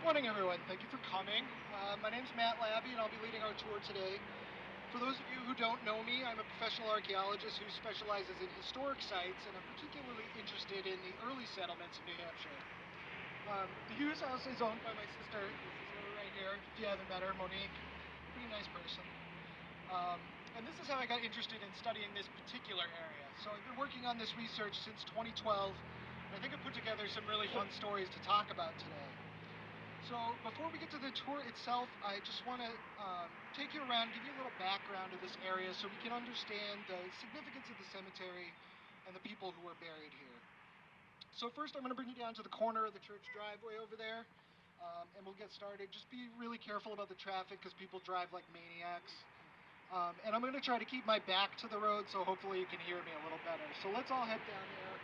Morning, everyone. Thank you for coming. My name's Matt Labby, and I'll be leading our tour today. For those of you who don't know me, I'm a professional archaeologist who specializes in historic sites, and I'm particularly interested in the early settlements of New Hampshire. The Hughes house is owned by my sister. This is her right here, if you haven't met her, Monique. Pretty nice person. And this is how I got interested in studying this particular area. So I've been working on this research since 2012, and I think I've put together some really fun stories to talk about today. So before we get to the tour itself, I just want to take you around, give you a little background of this area so we can understand the significance of the cemetery and the people who are buried here. So first I'm going to bring you down to the corner of the church driveway over there, and we'll get started. Just be really careful about the traffic because people drive like maniacs. And I'm going to try to keep my back to the road so hopefully you can hear me a little better. So let's all head down there.